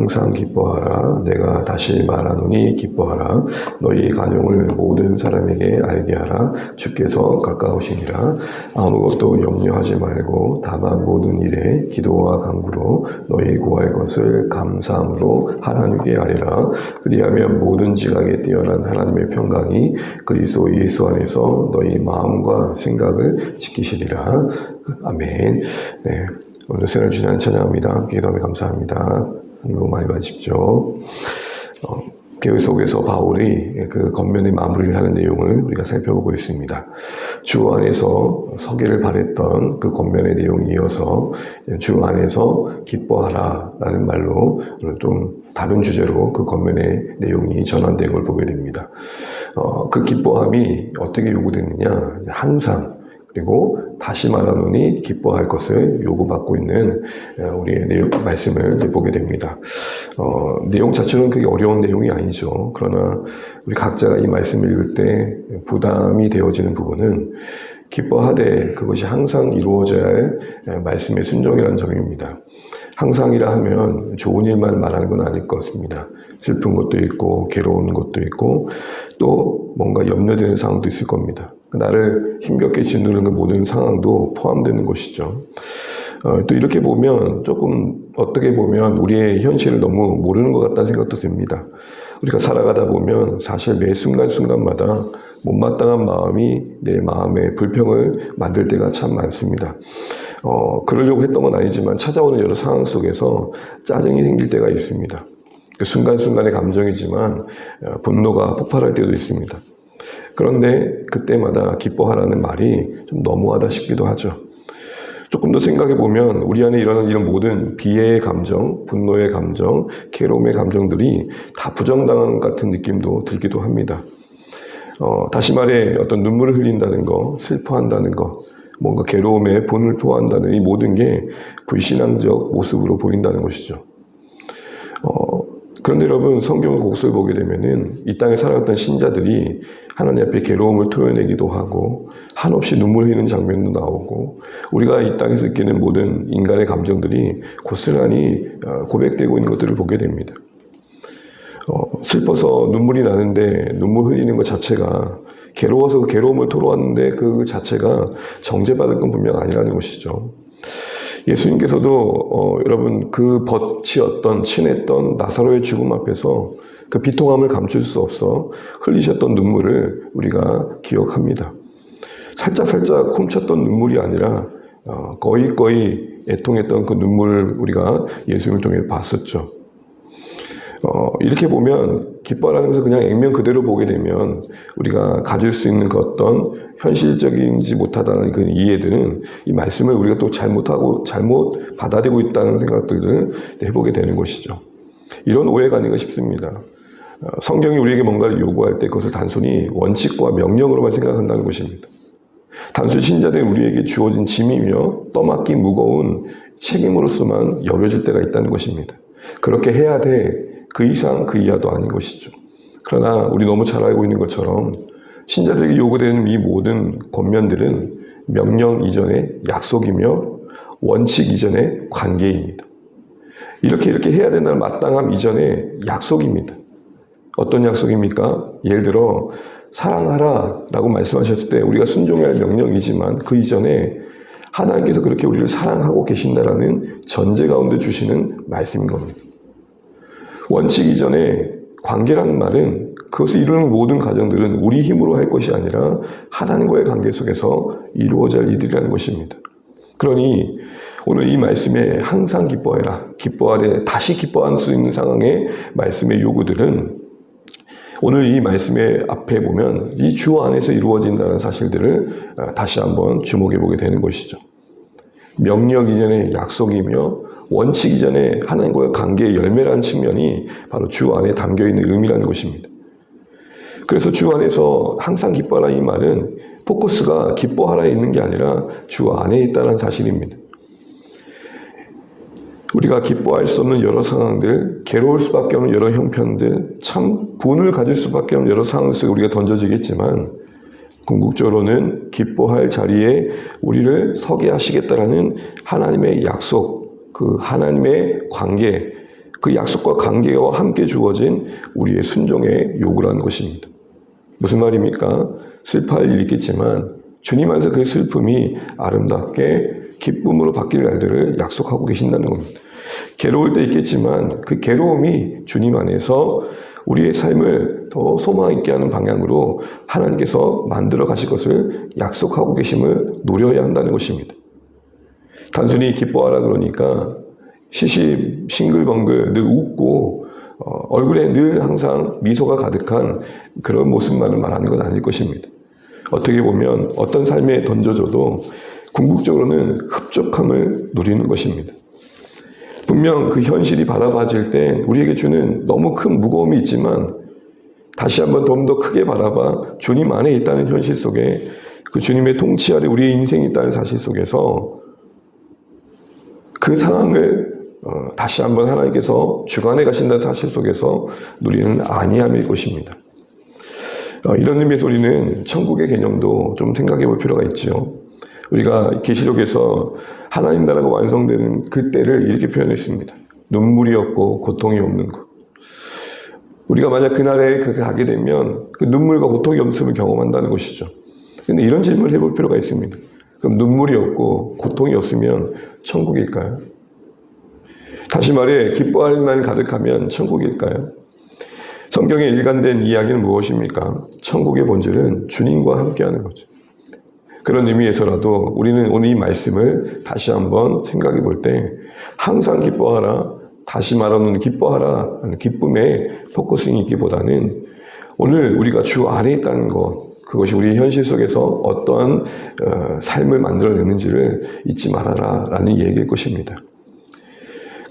항상 기뻐하라. 내가 다시 말하노니 기뻐하라. 너희 간용을 모든 사람에게 알게 하라. 주께서 가까우시니라. 아무것도 염려하지 말고 다만 모든 일에 기도와 간구로 너희 구할 것을 감사함으로 하나님께 아뢰라. 그리하면 모든 지각에 뛰어난 하나님의 평강이 그리스도 예수 안에서 너희 마음과 생각을 지키시리라. 아멘. 네. 오늘 새를 주님 찬양합니다. 기도하며 감사합니다. 너무 많이 받으십시오. 교회 속에서 바울이 그 겉면의 마무리를 하는 내용을 우리가 살펴보고 있습니다. 주 안에서 서기를 바랬던 그 겉면의 내용이 이어서 주 안에서 기뻐하라 라는 말로 오늘 좀 다른 주제로 그 겉면의 내용이 전환된 걸 보게 됩니다. 그 기뻐함이 어떻게 요구되느냐, 항상, 그리고 다시 말하노니 기뻐할 것을 요구받고 있는 우리의 내용, 말씀을 보게 됩니다. 내용 자체는 그게 어려운 내용이 아니죠. 그러나 우리 각자가 이 말씀을 읽을 때 부담이 되어지는 부분은 기뻐하되 그것이 항상 이루어져야 할 말씀의 순종이라는 점입니다. 항상이라 하면 좋은 일만 말하는 건 아닐 것 같습니다. 슬픈 것도 있고 괴로운 것도 있고 또 뭔가 염려되는 상황도 있을 겁니다. 나를 힘겹게 짓누르는 그 모든 상황도 포함되는 것이죠. 또 이렇게 보면 조금 어떻게 보면 우리의 현실을 너무 모르는 것 같다는 생각도 듭니다. 우리가 살아가다 보면 사실 매 순간순간마다 못마땅한 마음이 내 마음에 불평을 만들 때가 참 많습니다. 그러려고 했던 건 아니지만 찾아오는 여러 상황 속에서 짜증이 생길 때가 있습니다. 그 순간순간의 감정이지만 분노가 폭발할 때도 있습니다. 그런데 그때마다 기뻐하라는 말이 좀 너무하다 싶기도 하죠. 조금 더 생각해 보면 우리 안에 일어나는 이런 모든 비애의 감정, 분노의 감정, 괴로움의 감정들이 다 부정당한 같은 느낌도 들기도 합니다. 다시 말해 어떤 눈물을 흘린다는 거, 슬퍼한다는 거, 뭔가 괴로움에 분을 토한다는 이 모든 게 불신앙적 모습으로 보인다는 것이죠. 그런데 여러분, 성경 곳을 보게 되면은 이 땅에 살아갔던 신자들이 하나님 앞에 괴로움을 토해내기도 하고 한없이 눈물 흘리는 장면도 나오고 우리가 이 땅에서 느끼는 모든 인간의 감정들이 고스란히 고백되고 있는 것들을 보게 됩니다. 슬퍼서 눈물이 나는데 눈물 흘리는 것 자체가 괴로워서 그 괴로움을 토로하는데 그 자체가 정죄받을 건 분명 아니라는 것이죠. 예수님께서도 여러분 그 벗이었던 친했던 나사로의 죽음 앞에서 그 비통함을 감출 수 없어 흘리셨던 눈물을 우리가 기억합니다. 살짝 훔쳤던 눈물이 아니라 거의 애통했던 그 눈물을 우리가 예수님을 통해 봤었죠. 이렇게 보면 기뻐라는 것을 그냥 액면 그대로 보게 되면 우리가 가질 수 있는 그 어떤 현실적이지 못하다는 그 이해들은 이 말씀을 우리가 또 잘못 받아들이고 있다는 생각들을 해보게 되는 것이죠. 이런 오해가 아닌가 싶습니다. 성경이 우리에게 뭔가를 요구할 때 그것을 단순히 원칙과 명령으로만 생각한다는 것입니다. 단순히 신자된 우리에게 주어진 짐이며 떠맡긴 무거운 책임으로서만 여겨질 때가 있다는 것입니다. 그렇게 해야 돼. 그 이상 그 이하도 아닌 것이죠. 그러나 우리 너무 잘 알고 있는 것처럼 신자들에게 요구되는 이 모든 권면들은 명령 이전의 약속이며 원칙 이전의 관계입니다. 이렇게 해야 된다는 마땅함 이전의 약속입니다. 어떤 약속입니까? 예를 들어 사랑하라 라고 말씀하셨을 때 우리가 순종해야 할 명령이지만 그 이전에 하나님께서 그렇게 우리를 사랑하고 계신다라는 전제 가운데 주시는 말씀인 겁니다. 원칙 이전에 관계라는 말은 그것을 이루는 모든 과정들은 우리 힘으로 할 것이 아니라 하나님과의 관계 속에서 이루어져야 할 일이라는 것입니다. 그러니 오늘 이 말씀에 항상 기뻐해라, 기뻐하되 다시 기뻐할 수 있는 상황의 말씀의 요구들은 오늘 이 말씀의 앞에 보면 이 주 안에서 이루어진다는 사실들을 다시 한번 주목해 보게 되는 것이죠. 명령 이전의 약속이며 원칙 이전에 하나님과의 관계의 열매라는 측면이 바로 주 안에 담겨있는 의미라는 것입니다. 그래서 주 안에서 항상 기뻐하라 이 말은 포커스가 기뻐하라에 있는 게 아니라 주 안에 있다는 사실입니다. 우리가 기뻐할 수 없는 여러 상황들, 괴로울 수밖에 없는 여러 형편들, 참 분을 가질 수밖에 없는 여러 상황 속에 우리가 던져지겠지만 궁극적으로는 기뻐할 자리에 우리를 서게 하시겠다라는 하나님의 약속, 그 하나님의 관계, 그 약속과 관계와 함께 주어진 우리의 순종의 요구라는 것입니다. 무슨 말입니까? 슬퍼할 일이 있겠지만 주님 안에서 그 슬픔이 아름답게 기쁨으로 바뀔 날들을 약속하고 계신다는 겁니다. 괴로울 때 있겠지만 그 괴로움이 주님 안에서 우리의 삶을 더 소망 있게 하는 방향으로 하나님께서 만들어 가실 것을 약속하고 계심을 누려야 한다는 것입니다. 단순히 기뻐하라 그러니까 싱글벙글 늘 웃고 얼굴에 늘 항상 미소가 가득한 그런 모습만을 말하는 건 아닐 것입니다. 어떻게 보면 어떤 삶에 던져져도 궁극적으로는 흡족함을 누리는 것입니다. 분명 그 현실이 바라봐질 때 우리에게 주는 너무 큰 무거움이 있지만 다시 한번 좀 더 크게 바라봐 주님 안에 있다는 현실 속에 그 주님의 통치 아래 우리의 인생이 있다는 사실 속에서 그 상황을 다시 한번 하나님께서 주관해 가신다는 사실 속에서 누리는 안위함일 것입니다. 이런 의미에서 우리는 천국의 개념도 좀 생각해 볼 필요가 있죠. 우리가 계시록에서 하나님 나라가 완성되는 그때를 이렇게 표현했습니다. 눈물이 없고 고통이 없는 것. 우리가 만약 그날에 가게 되면 그 눈물과 고통이 없음을 경험한다는 것이죠. 그런데 이런 질문을 해볼 필요가 있습니다. 그럼 눈물이 없고 고통이 없으면 천국일까요? 다시 말해 기뻐할 만 가득하면 천국일까요? 성경의 일관된 이야기는 무엇입니까? 천국의 본질은 주님과 함께하는 거죠. 그런 의미에서라도 우리는 오늘 이 말씀을 다시 한번 생각해 볼 때 항상 기뻐하라, 다시 말하는 기뻐하라 하는 기쁨에 포커싱이 있기보다는 오늘 우리가 주 안에 있다는 것, 그것이 우리 현실 속에서 어떠한 삶을 만들어내는지를 잊지 말아라 라는 얘기일 것입니다.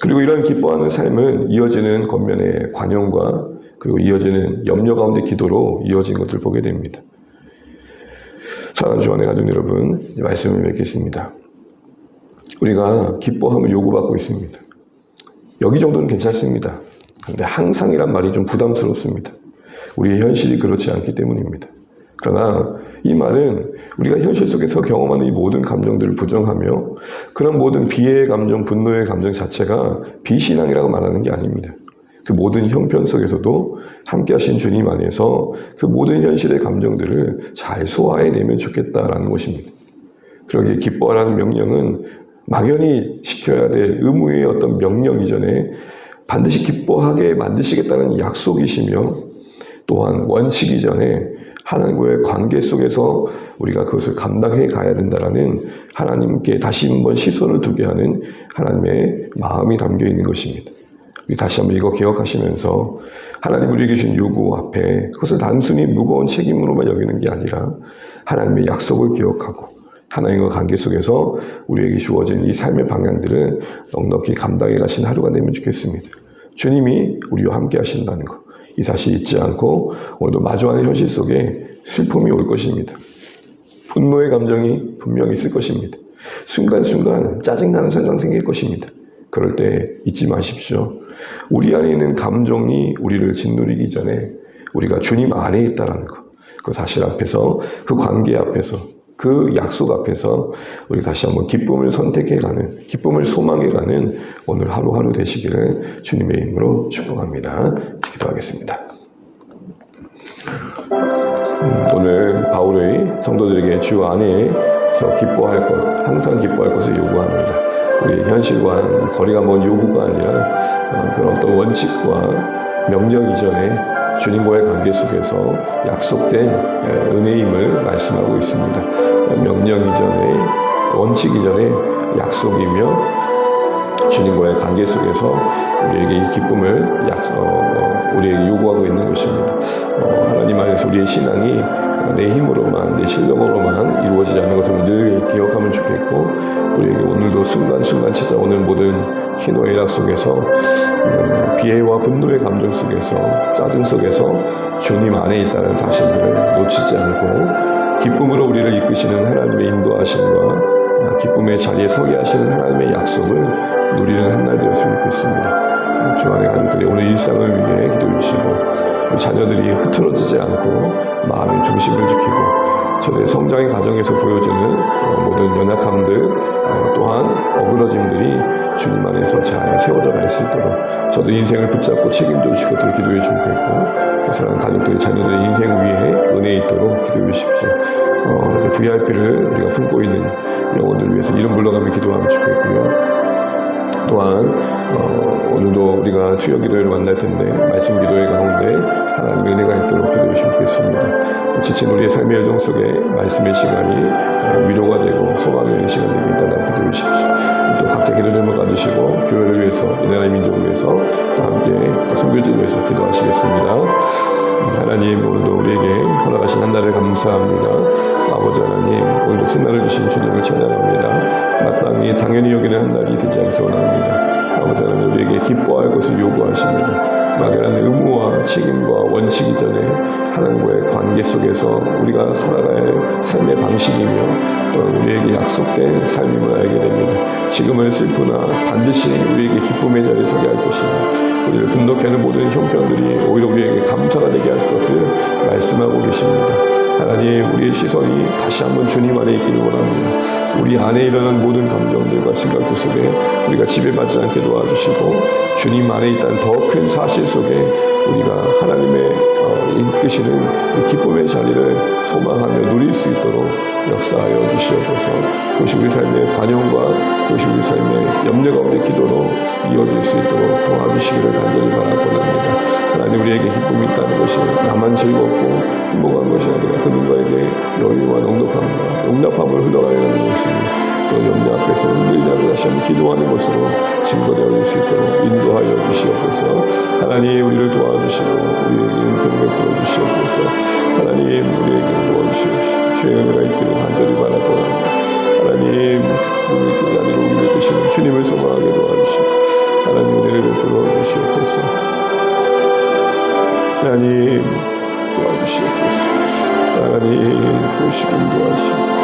그리고 이런 기뻐하는 삶은 이어지는 겉면의 관용과 그리고 이어지는 염려 가운데 기도로 이어진 것을 보게 됩니다. 사랑하는 주 안의 가족 여러분, 말씀을 맺겠습니다. 우리가 기뻐함을 요구받고 있습니다. 여기 정도는 괜찮습니다. 그런데 항상이란 말이 좀 부담스럽습니다. 우리의 현실이 그렇지 않기 때문입니다. 그러나 이 말은 우리가 현실 속에서 경험하는 이 모든 감정들을 부정하며 그런 모든 비애의 감정, 분노의 감정 자체가 비신앙이라고 말하는 게 아닙니다. 그 모든 형편 속에서도 함께 하신 주님 안에서 그 모든 현실의 감정들을 잘 소화해내면 좋겠다라는 것입니다. 그러기에 기뻐하라는 명령은 막연히 지켜야 될 의무의 어떤 명령 이전에 반드시 기뻐하게 만드시겠다는 약속이시며 또한 원칙 이전에 하나님과의 관계 속에서 우리가 그것을 감당해 가야 된다라는 하나님께 다시 한번 시선을 두게 하는 하나님의 마음이 담겨 있는 것입니다. 우리 다시 한번 이거 기억하시면서 하나님 우리에게 주신 요구 앞에 그것을 단순히 무거운 책임으로만 여기는 게 아니라 하나님의 약속을 기억하고 하나님과 관계 속에서 우리에게 주어진 이 삶의 방향들을 넉넉히 감당해 가신 하루가 되면 좋겠습니다. 주님이 우리와 함께 하신다는 것, 이 사실 잊지 않고 오늘도 마주하는 현실 속에 슬픔이 올 것입니다. 분노의 감정이 분명히 있을 것입니다. 순간순간 짜증나는 순간 생길 것입니다. 그럴 때 잊지 마십시오. 우리 안에 있는 감정이 우리를 짓누르기 전에 우리가 주님 안에 있다는 것, 그 사실 앞에서, 그 관계 앞에서, 그 약속 앞에서 우리 다시 한번 기쁨을 선택해가는, 기쁨을 소망해가는 오늘 하루하루 되시기를 주님의 이름으로 축복합니다. 기도하겠습니다. 오늘 바울의 성도들에게 주 안에서 기뻐할 것, 항상 기뻐할 것을 요구합니다. 우리의 현실과 거리가 먼 요구가 아니라 그런 어떤 원칙과 명령 이전에 주님과의 관계 속에서 약속된 은혜임을 말씀하고 있습니다. 명령 이전에, 원칙 이전에 약속이며 주님과의 관계 속에서 우리에게 이 기쁨을 우리에게 요구하고 있는 것입니다. 하나님 안에서 우리의 신앙이 내 힘으로만, 내 실력으로만 이루어지지 않는 것을 늘 기억하면 좋겠고, 우리에게 오늘도 순간순간 찾아오는 모든 희노애락 속에서 비애와 분노의 감정 속에서, 짜증 속에서 주님 안에 있다는 사실들을 놓치지 않고 기쁨으로 우리를 이끄시는 하나님의 인도하심과 기쁨의 자리에 서게 하시는 하나님의 약속을 누리는 한 날 되었으면 좋겠습니다. 주 안의 가족들이 오늘 일상을 위해 기도해 주시고 우리 자녀들이 흐트러지지 않고 마음의 중심을 지키고 저들의 성장의 과정에서 보여지는 모든 연약함들 또한 어그러짐들이 주님 안에서 잘 세워져 갈 수 있도록 저도 인생을 붙잡고 책임져 주실 것들을 기도해 주시고 있고 사랑하는 가족들이 자녀들의 인생 위에 은혜 있도록 기도해 주십시오. VIP를 우리가 품고 있는 영혼들을 위해서 이름 불러가며 기도하면 좋겠고요. 또한 오늘도 우리가 투여 기도회를 만날 텐데 말씀 기도회 가운데 하나님의 은혜가 있도록 기도해 주시면 좋겠습니다. 지친 우리의 삶의 여정 속에 말씀의 시간이 위로가 되고 소망의 있는 시간이 되고 있다고 기도해 주십시오. 또 각자 기도 제목 가지시고 교회를 위해서 이 나라의 민족을 위해서 또 함께 선교지를 위해서 기도하시겠습니다. 하나님 오늘도 우리에게 허락하신 한 날을 감사합니다. 아버지 하나님 오늘도 새 날을 주신 주님을 찬양합니다. 마땅히 당연히 여기는 한 날이 되지 않게 원합니다. 아버지 하나님 우리에게 기뻐할 것을 요구하십니다. 막연한 의무와 책임과 원칙 이전에 하나님과의 관계 속에서 우리가 살아가야 할 삶의 방식이며 또 우리에게 약속된 삶임을 알게 됩니다. 지금은 슬프나 반드시 우리에게 기쁨의 자리에 서게 할 것입니다. 우리를 분노케 하는 모든 형편들이 오히려 우리에게 감사가 되게 할 것을 말씀하고 계십니다. 하나님 우리의 시선이 다시 한번 주님 안에 있기를 원합니다. 우리 안에 일어난 모든 감정들과 생각들 속에 우리가 지배받지 않게 도와주시고 주님 안에 있다는 더 큰 사실 속에 우리가 하나님의 이끄시는 기쁨의 자리를 소망하며 누릴 수 있도록 역사하여 주시옵소서. 그것이 우리 삶의 관용과 그것이 우리 삶의 염려 가운데 기도로 이어질 수 있도록 도와주시기를 간절히 바라고 합니다. 하나님 우리에게 기쁨이 있다는 것이 나만 즐겁고 행복한 것이 아니라 그 누구에게 여유와 넉넉함과 용납함을 흘러가야 하는 것입니다. 또 염려 앞에서 흔들리지 않고 다시 한번 기도하는 것으로 증거되어 줄 수 있도록 인도하여 주시옵소서. 하나님 우리를 도와주시고 우리에게 은혜를 베풀어 주시옵소서. 하나님 우리에게 도와주시옵소서. 주의 은혜가 있기를 간절히 바라고 합니다. 하나님 우리의 뜻이 아니라 우리의 뜻이는 주님을 소망하게 도와주시고 하나님 은혜를 베풀어 주시옵소서. 하나님 도와주시옵소서. 하나님 보시고 인도하시고